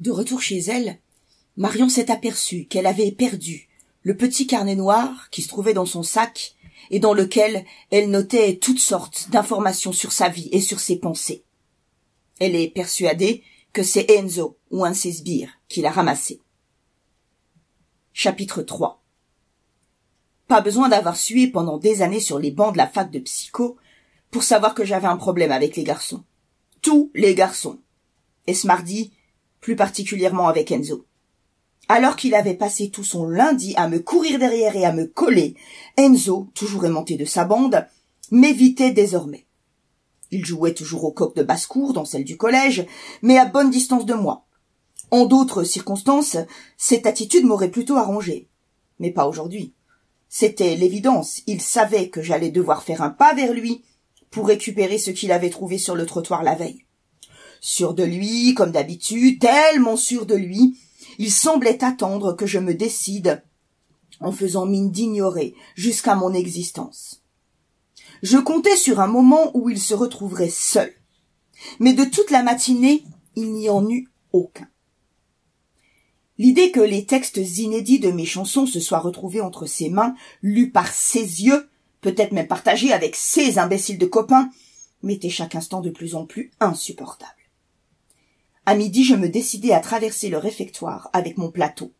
De retour chez elle, Marion s'est aperçue qu'elle avait perdu le petit carnet noir qui se trouvait dans son sac et dans lequel elle notait toutes sortes d'informations sur sa vie et sur ses pensées. Elle est persuadée que c'est Enzo ou un de ses sbires qui l'a ramassé. Chapitre 3. Pas besoin d'avoir sué pendant des années sur les bancs de la fac de psycho pour savoir que j'avais un problème avec les garçons. Tous les garçons. Et ce mardi, plus particulièrement avec Enzo. Alors qu'il avait passé tout son lundi à me courir derrière et à me coller, Enzo, toujours aimanté de sa bande, m'évitait désormais. Il jouait toujours au coq de basse-cour dans celle du collège, mais à bonne distance de moi. En d'autres circonstances, cette attitude m'aurait plutôt arrangé. Mais pas aujourd'hui. C'était l'évidence, il savait que j'allais devoir faire un pas vers lui pour récupérer ce qu'il avait trouvé sur le trottoir la veille. Sûr de lui, comme d'habitude, tellement sûr de lui, il semblait attendre que je me décide, en faisant mine d'ignorer jusqu'à mon existence. Je comptais sur un moment où il se retrouverait seul, mais de toute la matinée, il n'y en eut aucun. L'idée que les textes inédits de mes chansons se soient retrouvés entre ses mains, lus par ses yeux, peut-être même partagés avec ses imbéciles de copains, m'était chaque instant de plus en plus insupportable. À midi, je me décidai à traverser le réfectoire avec mon plateau.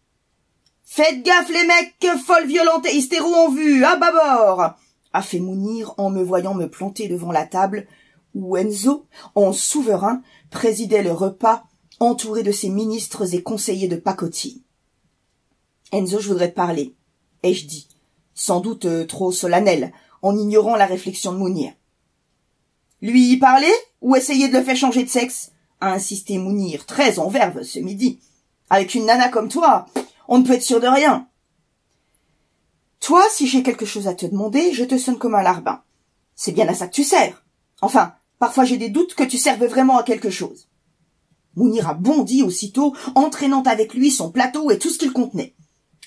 « Faites gaffe les mecs, folle violente et hystéro en vue, à bâbord !» a fait Mounir en me voyant me planter devant la table où Enzo, en souverain, présidait le repas entouré de ses ministres et conseillers de pacotille. « Enzo, je voudrais te parler, » ai-je dit, sans doute trop solennel, en ignorant la réflexion de Mounir. « Lui parler ou essayer de le faire changer de sexe ?» a insisté Mounir, très en verve ce midi. « Avec une nana comme toi, on ne peut être sûr de rien. » « Toi, si j'ai quelque chose à te demander, je te sonne comme un larbin. C'est bien à ça que tu sers. Enfin, parfois j'ai des doutes que tu serves vraiment à quelque chose. » Mounir a bondi aussitôt, entraînant avec lui son plateau et tout ce qu'il contenait.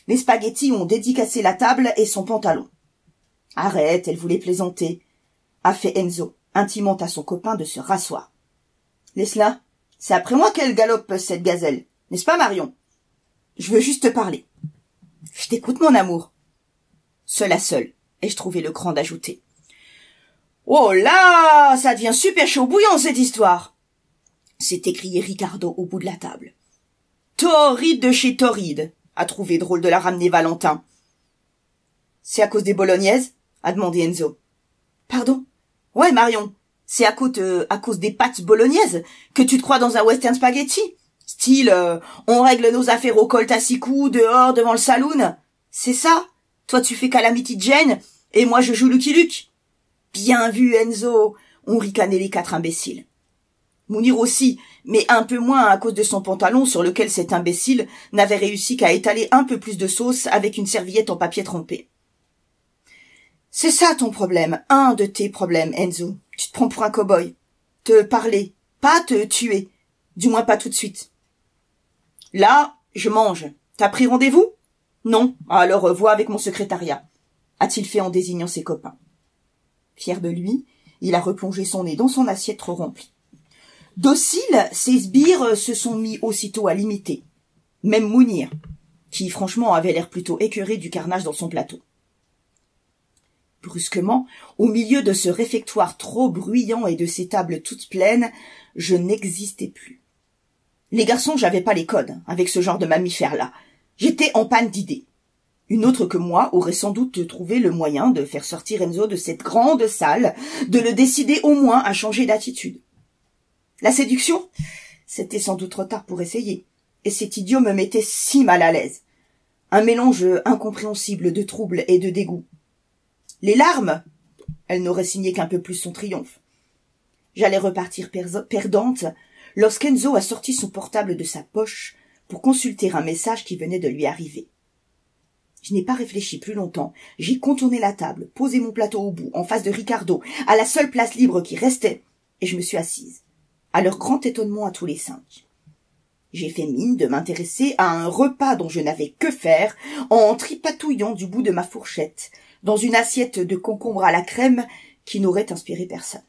Les spaghettis ont dédicacé la table et son pantalon. « Arrête, elle voulait plaisanter, » a fait Enzo, intimant à son copain de se rasseoir. « Laisse-la, c'est après moi qu'elle galope, cette gazelle, n'est-ce pas, Marion ? Je veux juste te parler. »« Je t'écoute, mon amour. » Seul à seul, ai-je trouvé le cran d'ajouter. « Oh là, ça devient super chaud bouillant, cette histoire !» s'est écrié Ricardo au bout de la table. « Torride de chez torride !» a trouvé drôle de la ramener Valentin. « C'est à cause des bolognaises ?» a demandé Enzo. « Pardon ? Ouais, Marion, c'est à cause des pâtes bolognaises que tu te crois dans un western spaghetti ? Style, on règle nos affaires au colt à 6 coups dehors devant le saloon. C'est ça ? Toi tu fais Calamity Jane et moi je joue Lucky Luke. Bien vu, Enzo, ont ricané les 4 imbéciles. Mounir aussi, mais un peu moins à cause de son pantalon sur lequel cet imbécile n'avait réussi qu'à étaler un peu plus de sauce avec une serviette en papier trempé. C'est ça ton problème, un de tes problèmes, Enzo. Tu te prends pour un cow-boy. Te parler, pas te tuer. Du moins pas tout de suite. Là, je mange. T'as pris rendez-vous ? Non, alors vois avec mon secrétariat, a-t-il fait en désignant ses copains. Fier de lui, il a replongé son nez dans son assiette trop remplie. Dociles, ses sbires se sont mis aussitôt à l'imiter. Même Mounir, qui franchement avait l'air plutôt écœuré du carnage dans son plateau. Brusquement, au milieu de ce réfectoire trop bruyant et de ces tables toutes pleines, je n'existais plus. Les garçons, j'avais pas les codes, avec ce genre de mammifères-là. J'étais en panne d'idées. Une autre que moi aurait sans doute trouvé le moyen de faire sortir Enzo de cette grande salle, de le décider au moins à changer d'attitude. La séduction, c'était sans doute trop tard pour essayer, et cet idiot me mettait si mal à l'aise. Un mélange incompréhensible de trouble et de dégoût. Les larmes, elles n'auraient signé qu'un peu plus son triomphe. J'allais repartir perdante lorsqu'Enzo a sorti son portable de sa poche pour consulter un message qui venait de lui arriver. Je n'ai pas réfléchi plus longtemps, j'ai contourné la table, posé mon plateau au bout, en face de Ricardo, à la seule place libre qui restait, et je me suis assise, à leur grand étonnement à tous les 5. J'ai fait mine de m'intéresser à un repas dont je n'avais que faire, en tripatouillant du bout de ma fourchette, dans une assiette de concombre à la crème qui n'aurait inspiré personne.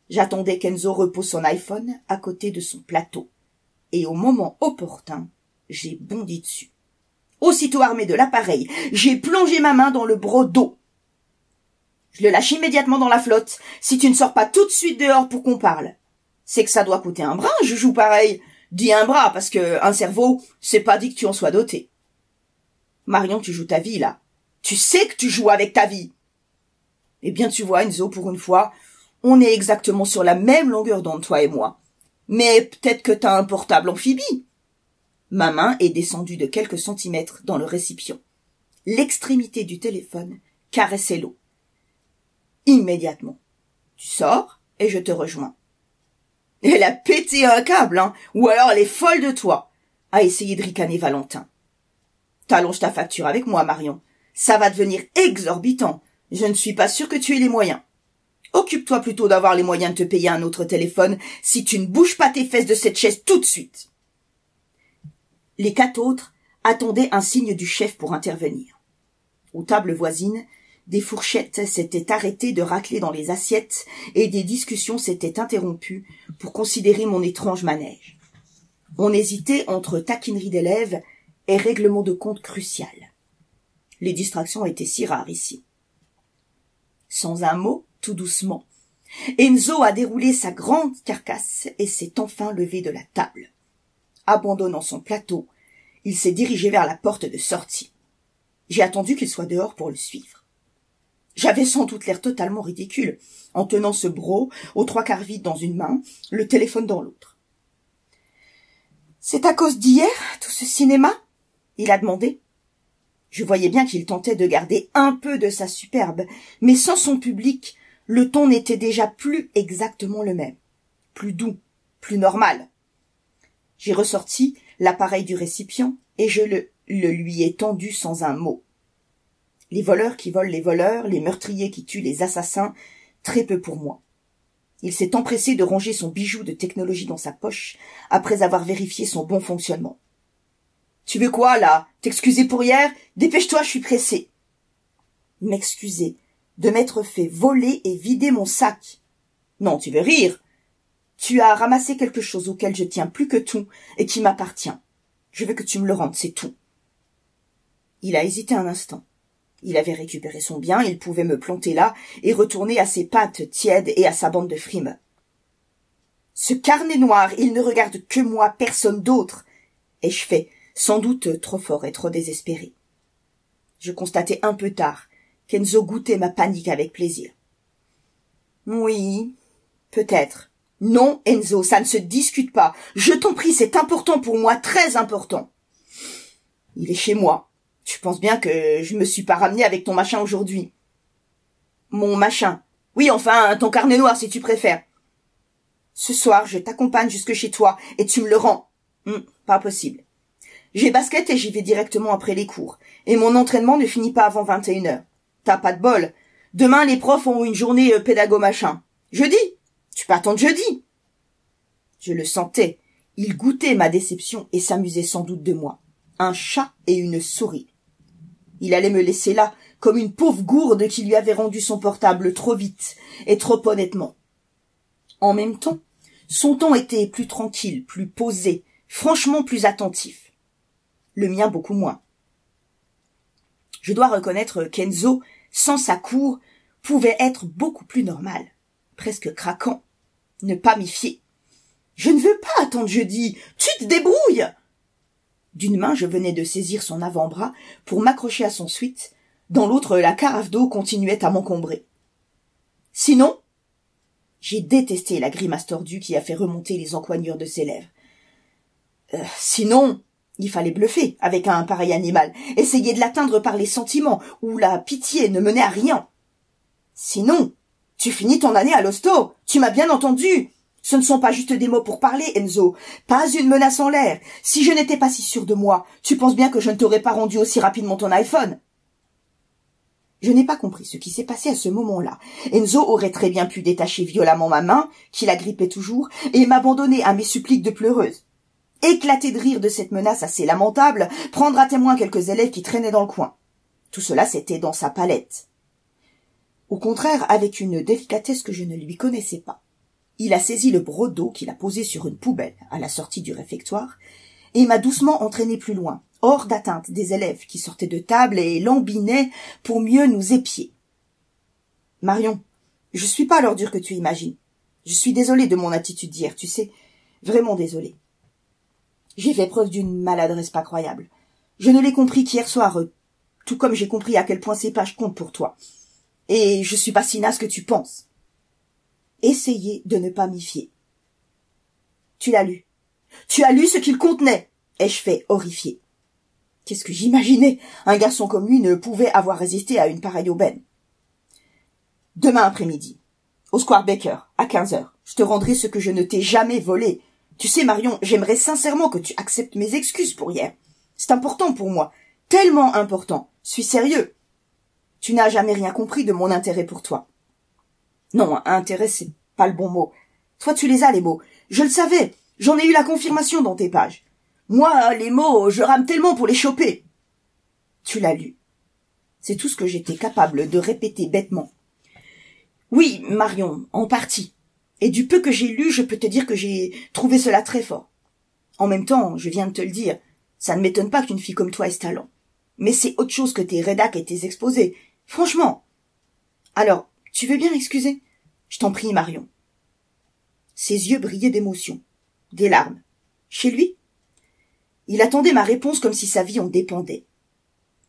J'attendais qu'Enzo repose son iPhone à côté de son plateau. et au moment opportun, j'ai bondi dessus. Aussitôt armé de l'appareil, j'ai plongé ma main dans le broc d'eau. Je le lâche immédiatement dans la flotte. Si tu ne sors pas tout de suite dehors pour qu'on parle, c'est que ça doit coûter un bras, je joue pareil. Dis un bras, parce que un cerveau, c'est pas dit que tu en sois doté. Marion, tu joues ta vie, là. Tu sais que tu joues avec ta vie. Eh bien, tu vois, Enzo, pour une fois, on est exactement sur la même longueur d'onde, toi et moi. Mais peut-être que t'as un portable amphibie. Ma main est descendue de quelques centimètres dans le récipient. L'extrémité du téléphone caressait l'eau. Immédiatement. Tu sors et je te rejoins. Elle a pété un câble, hein, ou alors elle est folle de toi, a essayé de ricaner Valentin. T'allonges ta facture avec moi, Marion. Ça va devenir exorbitant. Je ne suis pas sûre que tu aies les moyens. Occupe-toi plutôt d'avoir les moyens de te payer un autre téléphone si tu ne bouges pas tes fesses de cette chaise tout de suite. Les 4 autres attendaient un signe du chef pour intervenir. Aux tables voisines, des fourchettes s'étaient arrêtées de racler dans les assiettes et des discussions s'étaient interrompues pour considérer mon étrange manège. On hésitait entre taquinerie d'élèves et règlement de compte crucial. Les distractions étaient si rares ici. Sans un mot, tout doucement, Enzo a déroulé sa grande carcasse et s'est enfin levé de la table. Abandonnant son plateau, il s'est dirigé vers la porte de sortie. J'ai attendu qu'il soit dehors pour le suivre. J'avais sans doute l'air totalement ridicule, en tenant ce broc aux 3/4 vide dans une main, le téléphone dans l'autre. « C'est à cause d'hier, tout ce cinéma ?» il a demandé. Je voyais bien qu'il tentait de garder un peu de sa superbe, mais sans son public, le ton n'était déjà plus exactement le même. Plus doux, plus normal. J'ai ressorti l'appareil du récipient et je le lui ai tendu sans un mot. Les voleurs qui volent les voleurs, les meurtriers qui tuent les assassins, très peu pour moi. Il s'est empressé de ranger son bijou de technologie dans sa poche, après avoir vérifié son bon fonctionnement. « Tu veux quoi, là? T'excuser pour hier? Dépêche-toi, je suis pressé. » M'excuser de m'être fait voler et vider mon sac. Non, tu veux rire? Tu as ramassé quelque chose auquel je tiens plus que tout et qui m'appartient. Je veux que tu me le rendes, c'est tout. Il a hésité un instant. Il avait récupéré son bien, il pouvait me planter là et retourner à ses pattes tièdes et à sa bande de frimes. Ce carnet noir, il ne regarde que moi, personne d'autre. Ai-je fait, sans doute trop fort et trop désespéré. Je constatai un peu tard qu'Enzo goûtait ma panique avec plaisir. Oui, peut-être. Non, Enzo, ça ne se discute pas. Je t'en prie, c'est important pour moi, très important. Il est chez moi. Tu penses bien que je me suis pas ramené avec ton machin aujourd'hui. Mon machin. Oui, enfin, ton carnet noir, si tu préfères. Ce soir, je t'accompagne jusque chez toi et tu me le rends. Pas possible. J'ai basket et j'y vais directement après les cours. Et mon entraînement ne finit pas avant 21h. T'as pas de bol. Demain, les profs ont une journée pédago-machin. Jeudi? Tu peux attendre jeudi. Je le sentais. Il goûtait ma déception et s'amusait sans doute de moi. Un chat et une souris. Il allait me laisser là, comme une pauvre gourde qui lui avait rendu son portable trop vite et trop honnêtement. En même temps, son ton était plus tranquille, plus posé, franchement plus attentif. Le mien beaucoup moins. Je dois reconnaître qu'Enzo, sans sa cour, pouvait être beaucoup plus normal, presque craquant. Ne pas m'y fier. Je ne veux pas attendre jeudi. Tu te débrouilles. D'une main, je venais de saisir son avant-bras pour m'accrocher à son sweat. Dans l'autre, la carafe d'eau continuait à m'encombrer. Sinon, j'ai détesté la grimace tordue qui a fait remonter les encoignures de ses lèvres. Sinon, il fallait bluffer avec un pareil animal, essayer de l'atteindre par les sentiments, où la pitié ne menait à rien. Sinon, tu finis ton année à l'hosto, tu m'as bien entendu. Ce ne sont pas juste des mots pour parler, Enzo. Pas une menace en l'air. Si je n'étais pas si sûre de moi, tu penses bien que je ne t'aurais pas rendu aussi rapidement ton iPhone. Je n'ai pas compris ce qui s'est passé à ce moment-là. Enzo aurait très bien pu détacher violemment ma main, qui l'agrippait toujours, et m'abandonner à mes suppliques de pleureuse. Éclater de rire de cette menace assez lamentable, prendre à témoin quelques élèves qui traînaient dans le coin. Tout cela, c'était dans sa palette. Au contraire, avec une délicatesse que je ne lui connaissais pas. Il a saisi le broc d'eau qu'il a posé sur une poubelle à la sortie du réfectoire et m'a doucement entraîné plus loin, hors d'atteinte des élèves qui sortaient de table et lambinaient pour mieux nous épier. « Marion, je suis pas l'ordure que tu imagines. Je suis désolée de mon attitude d'hier, tu sais, vraiment désolée. J'ai fait preuve d'une maladresse pas croyable. Je ne l'ai compris qu'hier soir, tout comme j'ai compris à quel point ces pages comptent pour toi. Et je suis pas si naze que tu penses. Essayez de ne pas m'y fier. Tu l'as lu. Tu as lu ce qu'il contenait, ai-je fait, horrifié. Qu'est-ce que j'imaginais? Un garçon comme lui ne pouvait avoir résisté à une pareille aubaine. Demain après-midi, au Square Baker, à 15h, je te rendrai ce que je ne t'ai jamais volé. Tu sais, Marion, j'aimerais sincèrement que tu acceptes mes excuses pour hier. C'est important pour moi, tellement important. Suis sérieux. Tu n'as jamais rien compris de mon intérêt pour toi. Non, intérêt, c'est pas le bon mot. Toi, tu les as, les mots. Je le savais. J'en ai eu la confirmation dans tes pages. Moi, les mots, je rame tellement pour les choper. Tu l'as lu. C'est tout ce que j'étais capable de répéter bêtement. Oui, Marion, en partie. Et du peu que j'ai lu, je peux te dire que j'ai trouvé cela très fort. En même temps, je viens de te le dire, ça ne m'étonne pas qu'une fille comme toi ait ce talent. Mais c'est autre chose que tes rédacs et tes exposés. Franchement. Alors, tu veux bien m'excuser? Je t'en prie, Marion. Ses yeux brillaient d'émotion, des larmes. Chez lui? Il attendait ma réponse comme si sa vie en dépendait.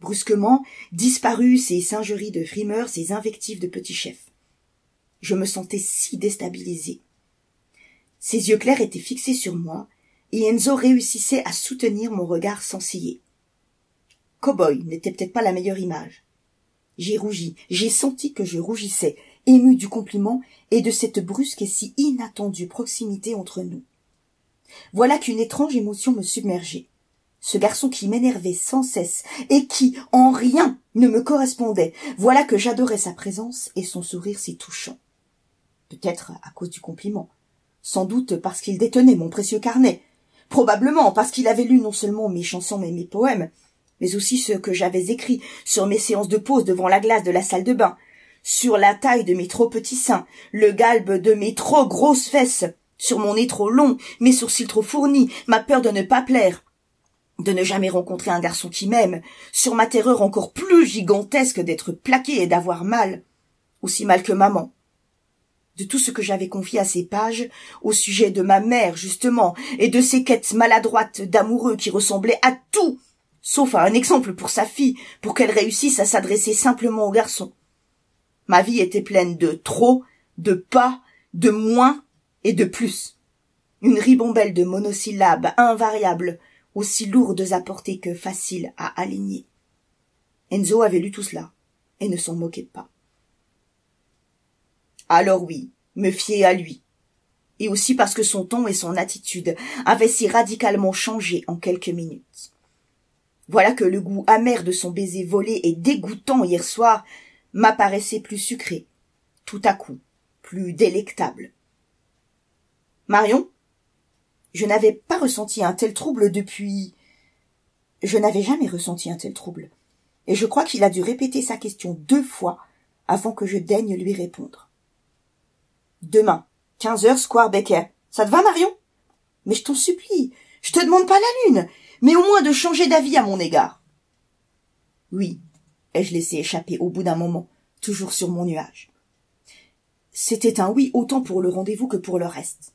Brusquement, disparut ces singeries de frimeur, ces invectives de petit chef. Je me sentais si déstabilisée. Ses yeux clairs étaient fixés sur moi, et Enzo réussissait à soutenir mon regard sans ciller. Cow-boy n'était peut-être pas la meilleure image. J'ai rougi, j'ai senti que je rougissais, émue du compliment et de cette brusque et si inattendue proximité entre nous. Voilà qu'une étrange émotion me submergeait. Ce garçon qui m'énervait sans cesse et qui, en rien, ne me correspondait, voilà que j'adorais sa présence et son sourire si touchant. Peut-être à cause du compliment, sans doute parce qu'il détenait mon précieux carnet, probablement parce qu'il avait lu non seulement mes chansons et mes poèmes, mais aussi ceux que j'avais écrits sur mes séances de pause devant la glace de la salle de bain, sur la taille de mes trop petits seins, le galbe de mes trop grosses fesses, sur mon nez trop long, mes sourcils trop fournis, ma peur de ne pas plaire, de ne jamais rencontrer un garçon qui m'aime, sur ma terreur encore plus gigantesque d'être plaquée et d'avoir mal, aussi mal que maman. De tout ce que j'avais confié à ces pages, au sujet de ma mère, justement, et de ces quêtes maladroites d'amoureux qui ressemblaient à tout, sauf à un exemple pour sa fille, pour qu'elle réussisse à s'adresser simplement au garçon. Ma vie était pleine de trop, de pas, de moins et de plus. Une ribambelle de monosyllabes invariables, aussi lourdes à porter que faciles à aligner. Enzo avait lu tout cela, et ne s'en moquait pas. Alors oui, me fier à lui. Et aussi parce que son ton et son attitude avaient si radicalement changé en quelques minutes. Voilà que le goût amer de son baiser volé et dégoûtant hier soir m'apparaissait plus sucré, tout à coup, plus délectable. Marion, je n'avais pas ressenti un tel trouble depuis... Je n'avais jamais ressenti un tel trouble, et je crois qu'il a dû répéter sa question 2 fois avant que je daigne lui répondre. Demain, 15h, Square Baker. Ça te va, Marion? Mais je t'en supplie, je te demande pas la lune, mais au moins de changer d'avis à mon égard. Oui, ai-je laissé échapper au bout d'un moment, toujours sur mon nuage. C'était un oui autant pour le rendez-vous que pour le reste.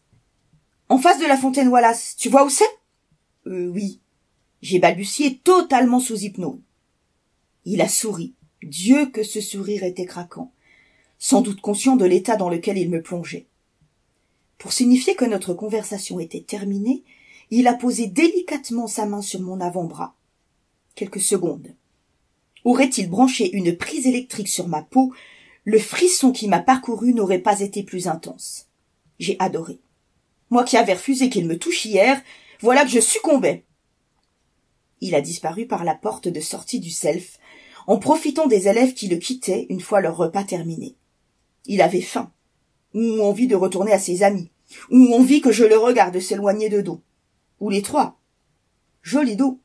En face de la fontaine Wallace, tu vois où c'est? Oui. J'ai balbutié totalement sous hypnose. Il a souri. Dieu que ce sourire était craquant, sans doute conscient de l'état dans lequel il me plongeait. Pour signifier que notre conversation était terminée, il a posé délicatement sa main sur mon avant-bras. Quelques secondes. Aurait-il branché une prise électrique sur ma peau, le frisson qui m'a parcouru n'aurait pas été plus intense. J'ai adoré. Moi qui avais refusé qu'il me touche hier, voilà que je succombais. Il a disparu par la porte de sortie du self, en profitant des élèves qui le quittaient une fois leur repas terminé. Il avait faim, ou envie de retourner à ses amis, ou envie que je le regarde s'éloigner de dos. Ou les trois. Joli dos.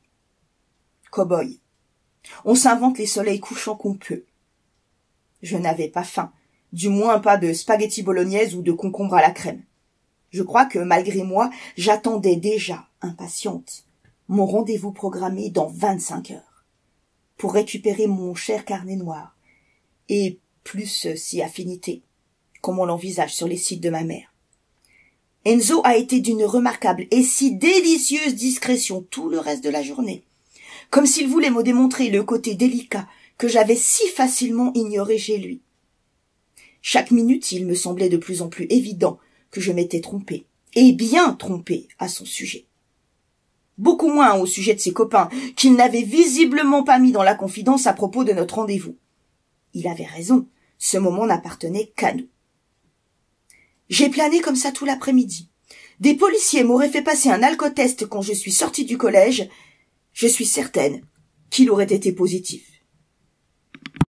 Cow-boy. On s'invente les soleils couchants qu'on peut. Je n'avais pas faim, du moins pas de spaghetti bolognaise ou de concombre à la crème. Je crois que, malgré moi, j'attendais déjà, impatiente, mon rendez-vous programmé dans 25 heures, pour récupérer mon cher carnet noir, et plus si affinité, comme on l'envisage sur les sites de ma mère. Enzo a été d'une remarquable et si délicieuse discrétion tout le reste de la journée, comme s'il voulait me démontrer le côté délicat que j'avais si facilement ignoré chez lui. Chaque minute, il me semblait de plus en plus évident que je m'étais trompée, et bien trompée à son sujet. Beaucoup moins au sujet de ses copains, qu'il n'avait visiblement pas mis dans la confidence à propos de notre rendez-vous. Il avait raison, ce moment n'appartenait qu'à nous. J'ai plané comme ça tout l'après-midi. Des policiers m'auraient fait passer un alcotest quand je suis sortie du collège. Je suis certaine qu'il aurait été positif.